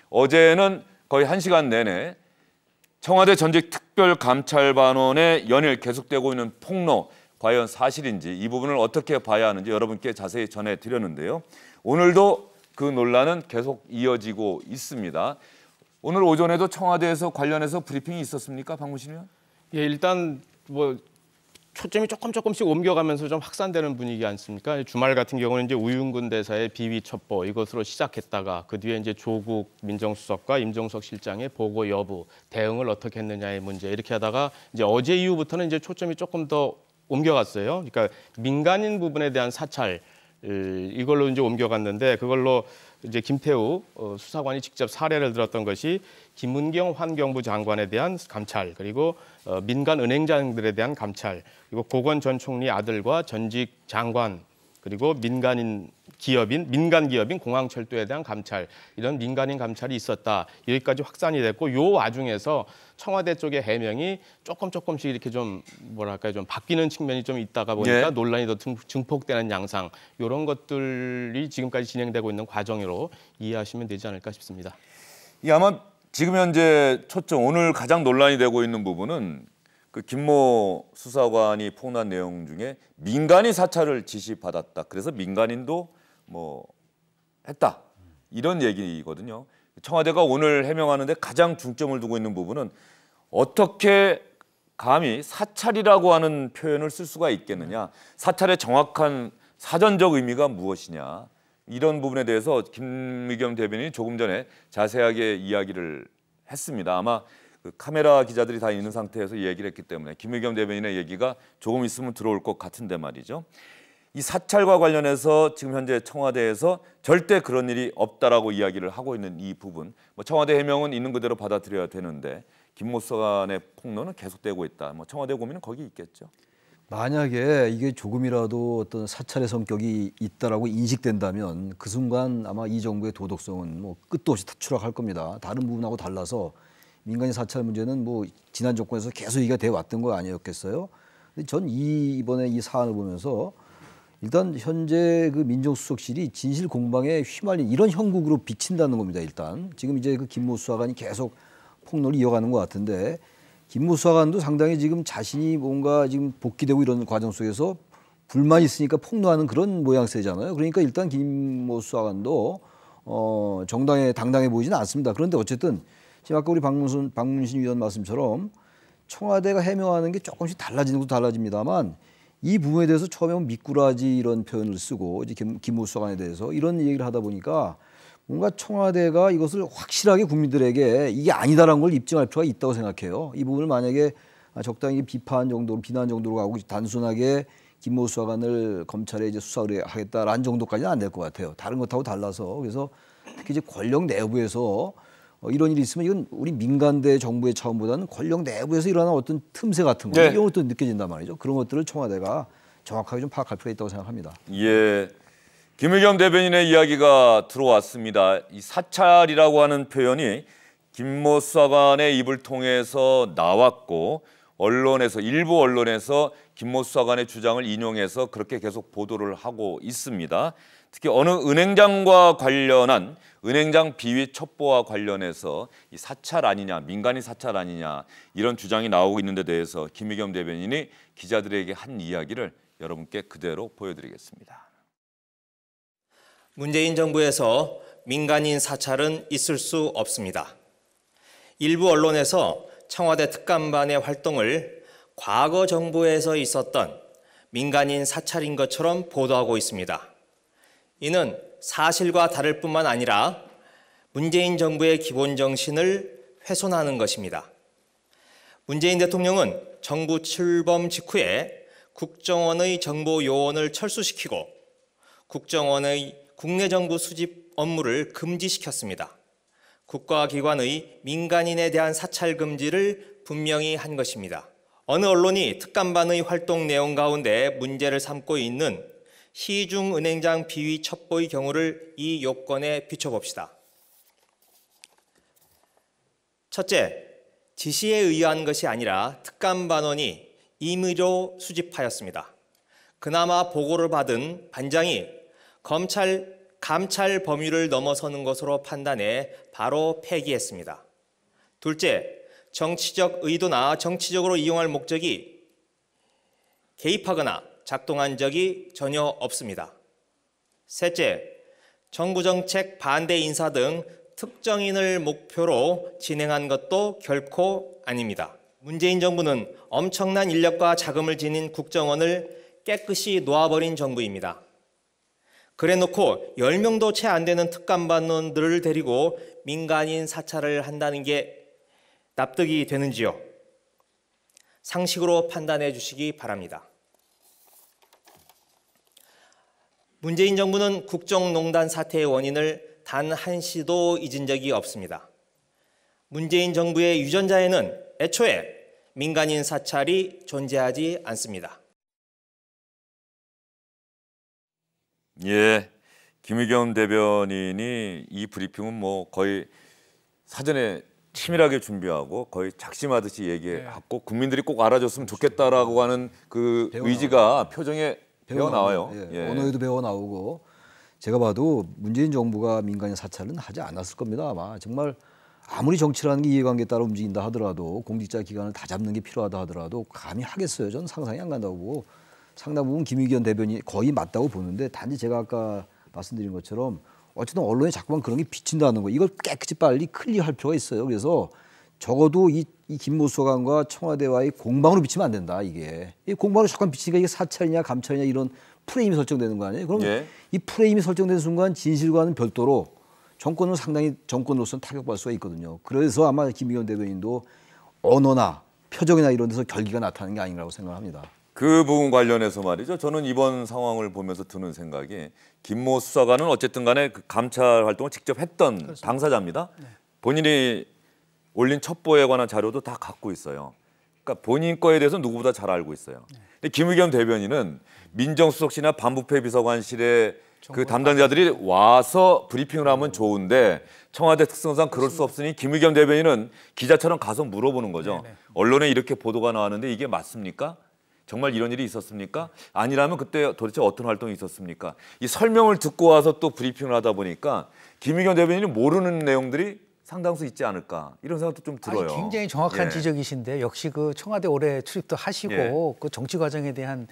어제는 거의 1시간 내내 청와대 전직 특별감찰반원의 연일 계속되고 있는 폭로, 과연 사실인지 이 부분을 어떻게 봐야 하는지 여러분께 자세히 전해드렸는데요. 오늘도 그 논란은 계속 이어지고 있습니다. 오늘 오전에도 청와대에서 관련해서 브리핑이 있었습니까, 박문신 의원? 예, 일단 초점이 조금씩 옮겨가면서 좀 확산되는 분위기 않습니까? 주말 같은 경우는 이제 우윤근 대사의 비위 첩보 이것으로 시작했다가 그 뒤에 이제 조국 민정수석과 임종석 실장의 보고 여부, 대응을 어떻게 했느냐의 문제 이렇게 하다가 이제 어제 이후부터는 이제 초점이 조금 더 옮겨갔어요. 그러니까 민간인 부분에 대한 사찰 이걸로 이제 옮겨갔는데 그걸로 이제 김태우 수사관이 직접 사례를 들었던 것이 김은경 환경부 장관에 대한 감찰, 그리고 민간 은행장들에 대한 감찰, 그리고 고건 전 총리 아들과 전직 장관, 그리고 민간 기업인 공항철도에 대한 감찰, 이런 민간인 감찰이 있었다. 여기까지 확산이 됐고, 요 와중에서 청와대 쪽의 해명이 조금씩 이렇게 좀 좀 바뀌는 측면이 좀 있다가 보니까 논란이 더 증폭되는 양상, 이런 것들이 지금까지 진행되고 있는 과정으로 이해하시면 되지 않을까 싶습니다. 아마 지금 현재 초점, 오늘 가장 논란이 되고 있는 부분은 그 김모 수사관이 폭로한 내용 중에 민간인 사찰을 지시받았다. 그래서 민간인도 했다. 이런 얘기거든요. 청와대가 오늘 해명하는데 가장 중점을 두고 있는 부분은 어떻게 감히 사찰이라고 하는 표현을 쓸 수가 있겠느냐. 사찰의 정확한 사전적 의미가 무엇이냐. 이런 부분에 대해서 김의겸 대변인이 조금 전에 자세하게 이야기를 했습니다. 아마 그 카메라 기자들이 다 있는 상태에서 이야기를 했기 때문에 김의겸 대변인의 얘기가 조금 있으면 들어올 것 같은데 말이죠. 이 사찰과 관련해서 지금 현재 청와대에서 절대 그런 일이 없다라고 이야기를 하고 있는 이 부분, 청와대 해명은 있는 그대로 받아들여야 되는데 김모 수사관의 폭로는 계속되고 있다. 청와대 고민은 거기 있겠죠. 만약에 이게 조금이라도 어떤 사찰의 성격이 있다라고 인식된다면 그 순간 아마 이 정부의 도덕성은 끝도 없이 추락할 겁니다. 다른 부분하고 달라서 민간인 사찰 문제는 지난 정권에서 계속 얘기가 돼 왔던 거 아니었겠어요? 근데 전 이번에 이 사안을 보면서 일단 현재 그 민정수석실이 진실 공방에 휘말린 이런 형국으로 비친다는 겁니다. 일단 지금 이제 그 김모 수사관이 계속 폭로를 이어가는 것 같은데 김모 수사관도 상당히 지금 자신이 뭔가 지금 복귀되고 이런 과정 속에서 불만이 있으니까 폭로하는 그런 모양새잖아요. 그러니까 일단 김모 수사관도 당당해 보이지는 않습니다. 그런데 어쨌든 지금 아까 우리 박문신 위원 말씀처럼 청와대가 해명하는 게 조금씩 달라지는 것도 달라집니다만 이 부분에 대해서 처음에 미꾸라지 이런 표현을 쓰고 이제 김모 수사관에 대해서 이런 얘기를 하다 보니까 뭔가 청와대가 이것을 확실하게 국민들에게 이게 아니다라는 걸 입증할 필요가 있다고 생각해요. 이 부분을 만약에 적당히 비난 정도로 가고 단순하게 김모 수사관을 검찰에 이제 수사를 하겠다라는 정도까지는 안 될 것 같아요. 다른 것하고 달라서. 그래서 특히 이제 권력 내부에서 이런 일이 있으면 이건 우리 민간대 정부의 차원보다는 권력 내부에서 일어나는 어떤 틈새 같은 거 이런 것도 느껴진단 말이죠. 그런 것들을 청와대가 정확하게 좀 파악할 필요가 있다고 생각합니다. 예, 김의겸 대변인의 이야기가 들어왔습니다. 이 사찰이라고 하는 표현이 김모 수사관의 입을 통해서 나왔고 일부 언론에서 김모 수사관의 주장을 인용해서 그렇게 계속 보도를 하고 있습니다. 특히 어느 은행장과 관련한 은행장 비위 첩보와 관련해서 이 사찰 아니냐, 민간인 사찰 아니냐 이런 주장이 나오고 있는 데 대해서 김의겸 대변인이 기자들에게 한 이야기를 여러분께 그대로 보여드리겠습니다. 문재인 정부에서 민간인 사찰은 있을 수 없습니다. 일부 언론에서 청와대 특감반의 활동을 과거 정부에서 있었던 민간인 사찰인 것처럼 보도하고 있습니다. 이는 사실과 다를 뿐만 아니라 문재인 정부의 기본 정신을 훼손하는 것입니다. 문재인 대통령은 정부 출범 직후에 국정원의 정보 요원을 철수시키고 국정원의 국내 정부 수집 업무를 금지시켰습니다. 국가기관의 민간인에 대한 사찰 금지를 분명히 한 것입니다. 어느 언론이 특감반의 활동 내용 가운데 문제를 삼고 있는 시중은행장 비위 첩보의 경우를 이 요건에 비춰봅시다. 첫째, 지시에 의한 것이 아니라 특감반원이 임의로 수집하였습니다. 그나마 보고를 받은 반장이 검찰 감찰 범위를 넘어서는 것으로 판단해 바로 폐기했습니다. 둘째, 정치적 의도나 정치적으로 이용할 목적이 개입하거나 작동한 적이 전혀 없습니다. 셋째, 정부 정책 반대 인사 등 특정인을 목표로 진행한 것도 결코 아닙니다. 문재인 정부는 엄청난 인력과 자금을 지닌 국정원을 깨끗이 놓아버린 정부입니다. 그래놓고 10명도 채 안 되는 특감반원들을 데리고 민간인 사찰을 한다는 게 납득이 되는지요? 상식으로 판단해 주시기 바랍니다. 문재인 정부는 국정농단 사태의 원인을 단 한시도 잊은 적이 없습니다. 문재인 정부의 유전자에는 애초에 민간인 사찰이 존재하지 않습니다. 예, 김의겸 대변인이 이 브리핑은 뭐 거의 사전에 치밀하게 준비하고 거의 작심하듯이 얘기했고 국민들이 꼭 알아줬으면 좋겠다라고 하는 그 의지가 표정에 배어 나와요. 언어에도 배어 나오고 제가 봐도 문재인 정부가 민간인 사찰은 하지 않았을 겁니다. 아마 정말 아무리 정치라는 게 이해관계에 따라 움직인다 하더라도 공직자 기관을 다 잡는 게 필요하다 하더라도 감히 하겠어요. 저는 상상이 안 간다고 보고 상당 부분 김의겸 대변인이 거의 맞다고 보는데 단지 제가 아까 말씀드린 것처럼 어쨌든 언론에 자꾸만 그런 게 비친다는 거 이걸 깨끗이 빨리 클리어할 필요가 있어요. 그래서 적어도 이 김모 수사관과 청와대와의 공방으로 비치면 안 된다. 이게 이 공방으로 자꾸만 비치니까 이게 사찰이냐 감찰이냐 이런 프레임이 설정되는 거 아니에요? 그럼 이 프레임이 설정된 순간 진실과는 별도로 정권은 상당히 정권으로서는 타격받을 수가 있거든요. 그래서 아마 김의겸 대변인도 언어나 표정이나 이런 데서 결기가 나타나는 게 아닌가라고 생각합니다. 그 부분 관련해서 말이죠. 저는 이번 상황을 보면서 드는 생각이 김모 수사관은 어쨌든 간에 그 감찰 활동을 직접 했던 그렇습니다. 당사자입니다. 네. 본인이 올린 첩보에 관한 자료도 다 갖고 있어요. 그러니까 본인 거에 대해서 누구보다 잘 알고 있어요. 네. 근데 김의겸 대변인은 민정수석실이나 반부패 비서관실의 그 담당자들이 와서 브리핑을 하면 좋은데 청와대 특성상 그럴 수 없으니 김의겸 대변인은 기자처럼 가서 물어보는 거죠. 네네. 언론에 이렇게 보도가 나왔는데 이게 맞습니까? 정말 이런 일이 있었습니까? 아니라면 그때 도대체 어떤 활동이 있었습니까? 이 설명을 듣고 와서 또 브리핑을 하다 보니까 김의겸 대변인이 모르는 내용들이 상당수 있지 않을까 이런 생각도 좀 들어요. 굉장히 정확한 지적이신데 역시 그 청와대 오래 출입도 하시고 그 정치 과정에 대한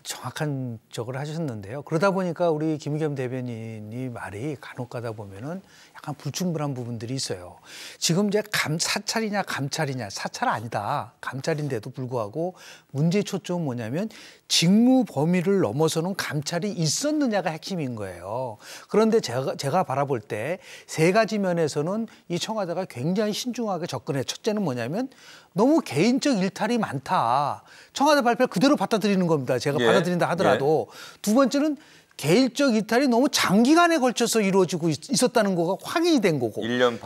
정확한 적을 하셨는데요. 그러다 보니까 우리 김의겸 대변인이 말이 간혹 가다 보면은 약간 불충분한 부분들이 있어요. 지금 이제 사찰이냐 감찰이냐 사찰 아니다. 감찰인데도 불구하고 문제의 초점은 뭐냐면 직무 범위를 넘어서는 감찰이 있었느냐가 핵심인 거예요. 그런데 제가 바라볼 때 세 가지 면에서는 이 청와대가 굉장히 신중하게 접근해. 첫째는 뭐냐면 너무 개인적 일탈이 많다. 청와대 발표를 그대로 받아들이는 겁니다. 제가 받아들인다 하더라도. 두 번째는 개인적 이탈이 너무 장기간에 걸쳐서 이루어지고 있었다는 거가 확인이 된 거고. 1년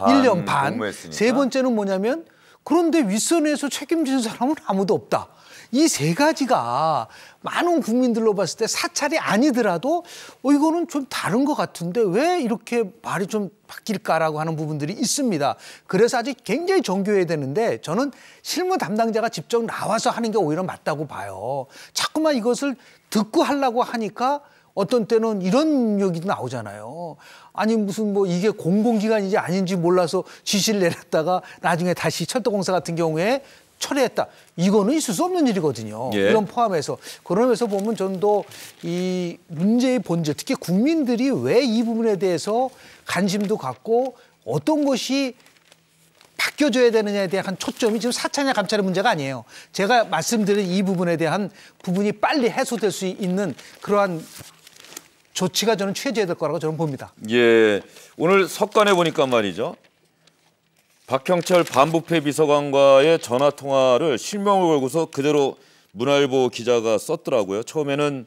반. 세 번째는 뭐냐면 그런데 윗선에서 책임지는 사람은 아무도 없다. 이 세 가지가 많은 국민들로 봤을 때 사찰이 아니더라도 이거는 좀 다른 것 같은데 왜 이렇게 말이 좀 바뀔까라고 하는 부분들이 있습니다. 그래서 아직 굉장히 정교해야 되는데 저는 실무 담당자가 직접 나와서 하는 게 오히려 맞다고 봐요. 자꾸만 이것을 듣고 하려고 하니까 어떤 때는 이런 얘기도 나오잖아요. 아니 무슨 뭐 이게 공공기관인지 아닌지 몰라서 지시를 내렸다가 나중에 다시 철도공사 같은 경우에 철회했다. 이거는 있을 수 없는 일이거든요. 이런 포함해서. 그러면서 보면 전도 이 문제의 본질, 특히 국민들이 왜 이 부분에 대해서 관심도 갖고 어떤 것이 바뀌어줘야 되느냐에 대한 초점이 지금 사찰이나 감찰의 문제가 아니에요. 제가 말씀드린 이 부분에 대한 부분이 빨리 해소될 수 있는 그러한 조치가 저는 취해져야 될 거라고 저는 봅니다. 예, 오늘 석간에 보니까 말이죠. 박형철 반부패 비서관과의 전화 통화를 실명을 걸고서 그대로 문화일보 기자가 썼더라고요. 처음에는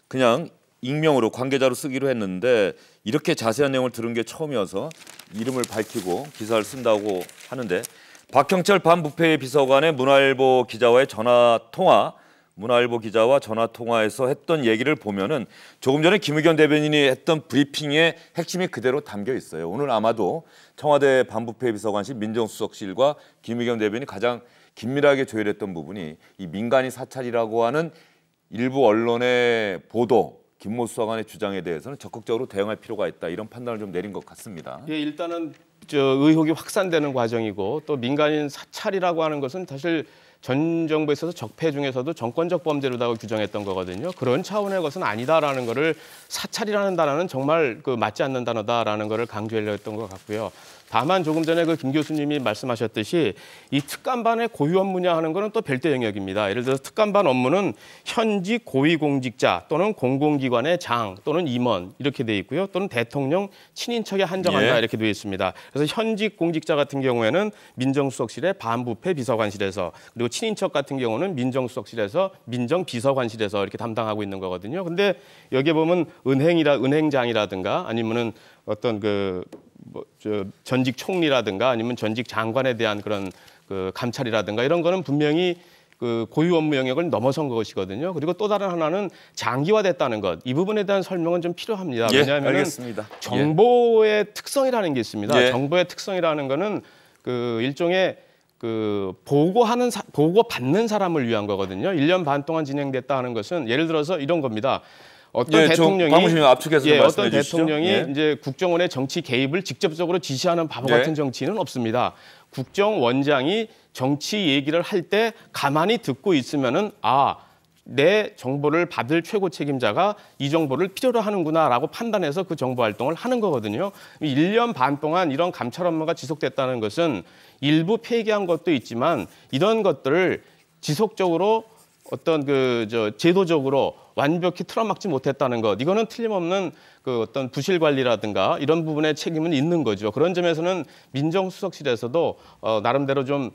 그냥 익명으로 관계자로 쓰기로 했는데 이렇게 자세한 내용을 들은 게 처음이어서 이름을 밝히고 기사를 쓴다고 하는데 박형철 반부패 비서관의 문화일보 기자와의 전화 통화, 문화일보 기자와 전화 통화에서 했던 얘기를 보면은 조금 전에 김의겸 대변인이 했던 브리핑의 핵심이 그대로 담겨 있어요. 오늘 아마도 청와대 반부패 비서관실 민정수석실과 김의겸 대변인이 가장 긴밀하게 조율했던 부분이 이 민간인 사찰이라고 하는 일부 언론의 보도, 김모 수사관의 주장에 대해서는 적극적으로 대응할 필요가 있다 이런 판단을 좀 내린 것 같습니다. 예, 일단은 의혹이 확산되는 과정이고 또 민간인 사찰이라고 하는 것은 사실 전 정부에 있어서 적폐 중에서도 정권적 범죄로다가 규정했던 거거든요. 그런 차원의 것은 아니다라는 거를 사찰이라는 단어는 정말 맞지 않는 단어다라는 거를 강조하려 했던 것 같고요. 다만 조금 전에 김 교수님이 말씀하셨듯이 이 특감반의 고유 업무냐 하는 거는 또 별도 영역입니다. 예를 들어서 특감반 업무는 현직 고위공직자 또는 공공기관의 장 또는 임원 이렇게 돼 있고요. 또는 대통령 친인척에 한정한다 이렇게 되어 있습니다. 그래서 현직 공직자 같은 경우에는 민정수석실의 반부패 비서관실에서 그리고 친인척 같은 경우는 민정수석실에서 민정비서관실에서 이렇게 담당하고 있는 거거든요. 근데 여기에 보면 은행장이라든가 아니면은 어떤 전직 총리라든가 아니면 전직 장관에 대한 그런 감찰이라든가 이런 거는 분명히 고유 업무 영역을 넘어선 것이거든요. 그리고 또 다른 하나는 장기화됐다는 것. 이 부분에 대한 설명은 좀 필요합니다. 예, 왜냐하면 알겠습니다. 정보의 특성이라는 게 있습니다. 예. 정보의 특성이라는 거는 일종의 보고받는 사람을 위한 거거든요. 1년 반 동안 진행됐다 하는 것은 예를 들어서 이런 겁니다. 어떤 대통령이 박무신님 압축해서 좀 어떤 말씀해 주시죠. 대통령이 예. 이제 국정원의 정치 개입을 직접적으로 지시하는 바보 네. 같은 정치인은 없습니다. 국정원장이 정치 얘기를 할 때 가만히 듣고 있으면은 내 정보를 받을 최고 책임자가 이 정보를 필요로 하는구나라고 판단해서 그 정보 활동을 하는 거거든요. 1년 반 동안 이런 감찰 업무가 지속됐다는 것은 일부 폐기한 것도 있지만 이런 것들을 지속적으로 어떤 제도적으로 완벽히 틀어막지 못했다는 것, 이거는 틀림없는 어떤 부실 관리라든가 이런 부분에 책임은 있는 거죠. 그런 점에서는 민정수석실에서도 나름대로 좀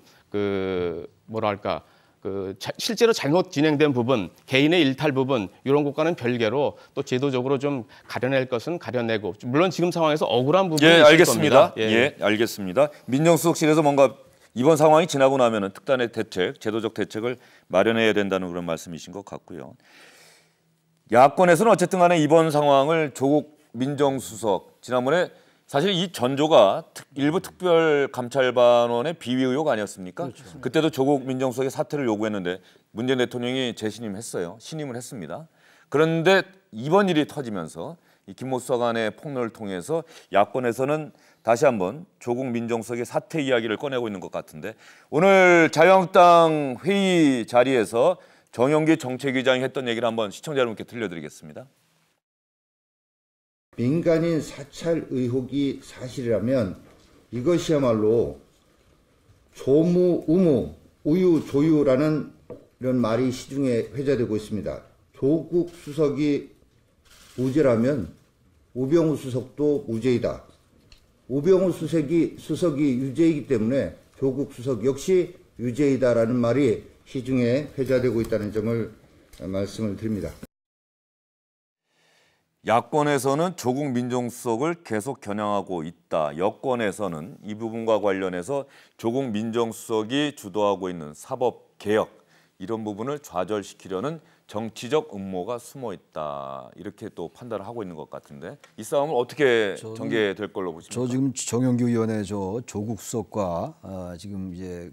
실제로 잘못 진행된 부분, 개인의 일탈 부분 이런 것과는 별개로 또 제도적으로 좀 가려낼 것은 가려내고, 물론 지금 상황에서 억울한 부분이 있을 알겠습니다. 겁니다. 예, 알겠습니다. 민정수석실에서 뭔가 이번 상황이 지나고 나면은 특단의 대책, 제도적 대책을 마련해야 된다는 그런 말씀이신 것 같고요. 야권에서는 어쨌든 간에 이번 상황을 조국 민정수석, 지난번에 사실 이 전조가 일부 특별감찰반원의 비위 의혹 아니었습니까? 그렇죠. 그때도 조국 민정수석의 사퇴를 요구했는데 문재인 대통령이 재신임했어요. 신임을 했습니다. 그런데 이번 일이 터지면서 이 김모 수사관의 폭로를 통해서 야권에서는 다시 한번 조국 민정수석의 사퇴 이야기를 꺼내고 있는 것 같은데, 오늘 자유한국당 회의 자리에서 정영기 정책위장이 했던 얘기를 한번 시청자 여러분께 들려드리겠습니다. 민간인 사찰 의혹이 사실이라면 이것이야말로 조무우무 우유조유라는 이런 말이 시중에 회자되고 있습니다. 조국 수석이 무죄라면 우병우 수석도 무죄이다. 우병우 수석이 유죄이기 때문에 조국 수석 역시 유죄이다라는 말이 시중에 회자되고 있다는 점을 말씀을 드립니다. 야권에서는 조국 민정수석을 계속 겨냥하고 있다. 여권에서는 이 부분과 관련해서 조국 민정수석이 주도하고 있는 사법개혁, 이런 부분을 좌절시키려는 정치적 음모가 숨어 있다. 이렇게 또 판단을 하고 있는 것 같은데, 이 싸움은 어떻게 전개될 걸로 보십니까? 저 지금 정영기 의원의 조국 수석과 지금 이제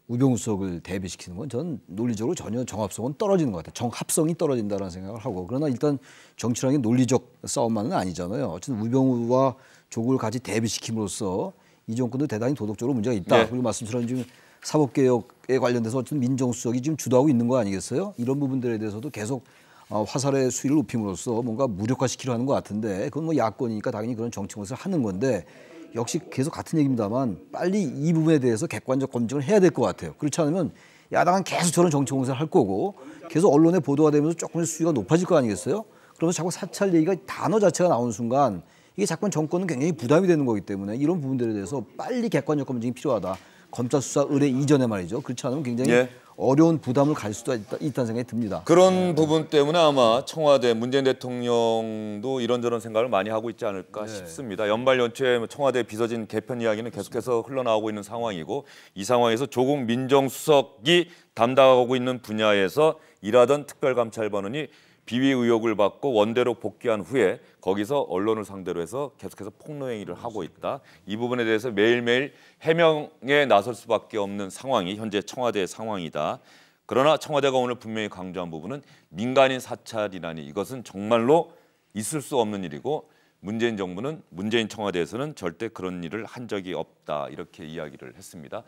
우병우 수석을 대비시키는 건 전 논리적으로 전혀 정합성은 떨어지는 것 같아요. 정합성이 떨어진다는 생각을 하고, 그러나 일단 정치라는 게 논리적 싸움만은 아니잖아요. 어쨌든 우병우와 조국을 같이 대비시킴으로써 이 정권도 대단히 도덕적으로 문제가 있다. 네. 그리고 말씀처럼 지금 사법개혁에 관련돼서 어쨌든 민정수석이 지금 주도하고 있는 거 아니겠어요? 이런 부분들에 대해서도 계속 화살의 수위를 높임으로써 뭔가 무력화시키려 하는 것 같은데, 그건 뭐 야권이니까 당연히 그런 정치공세를 하는 건데, 역시 계속 같은 얘기입니다만 빨리 이 부분에 대해서 객관적 검증을 해야 될 것 같아요. 그렇지 않으면 야당은 계속 저런 정치공세를 할 거고 계속 언론에 보도가 되면서 조금의 수위가 높아질 거 아니겠어요? 그러면서 자꾸 사찰 얘기가 단어 자체가 나오는 순간 이게 자꾸 정권은 굉장히 부담이 되는 거기 때문에 이런 부분들에 대해서 빨리 객관적 검증이 필요하다. 검찰 수사 의뢰 이전에 말이죠. 그렇지 않으면 굉장히 어려운 부담을 갈 수도 있다는 생각이 듭니다. 그런 부분 때문에 아마 청와대 문재인 대통령도 이런저런 생각을 많이 하고 있지 않을까 싶습니다. 연말 연초에 청와대 비서진 개편 이야기는 계속해서 흘러나오고 있는 상황이고, 이 상황에서 조국 민정수석이 담당하고 있는 분야에서 일하던 특별감찰반원이 비위 의혹을 받고 원대로 복귀한 후에 거기서 언론을 상대로 해서 계속해서 폭로 행위를 하고 있다. 이 부분에 대해서 매일매일 해명에 나설 수밖에 없는 상황이 현재 청와대의 상황이다. 그러나 청와대가 오늘 분명히 강조한 부분은 민간인 사찰이라니 이것은 정말로 있을 수 없는 일이고 문재인 정부는 문재인 청와대에서는 절대 그런 일을 한 적이 없다 이렇게 이야기를 했습니다.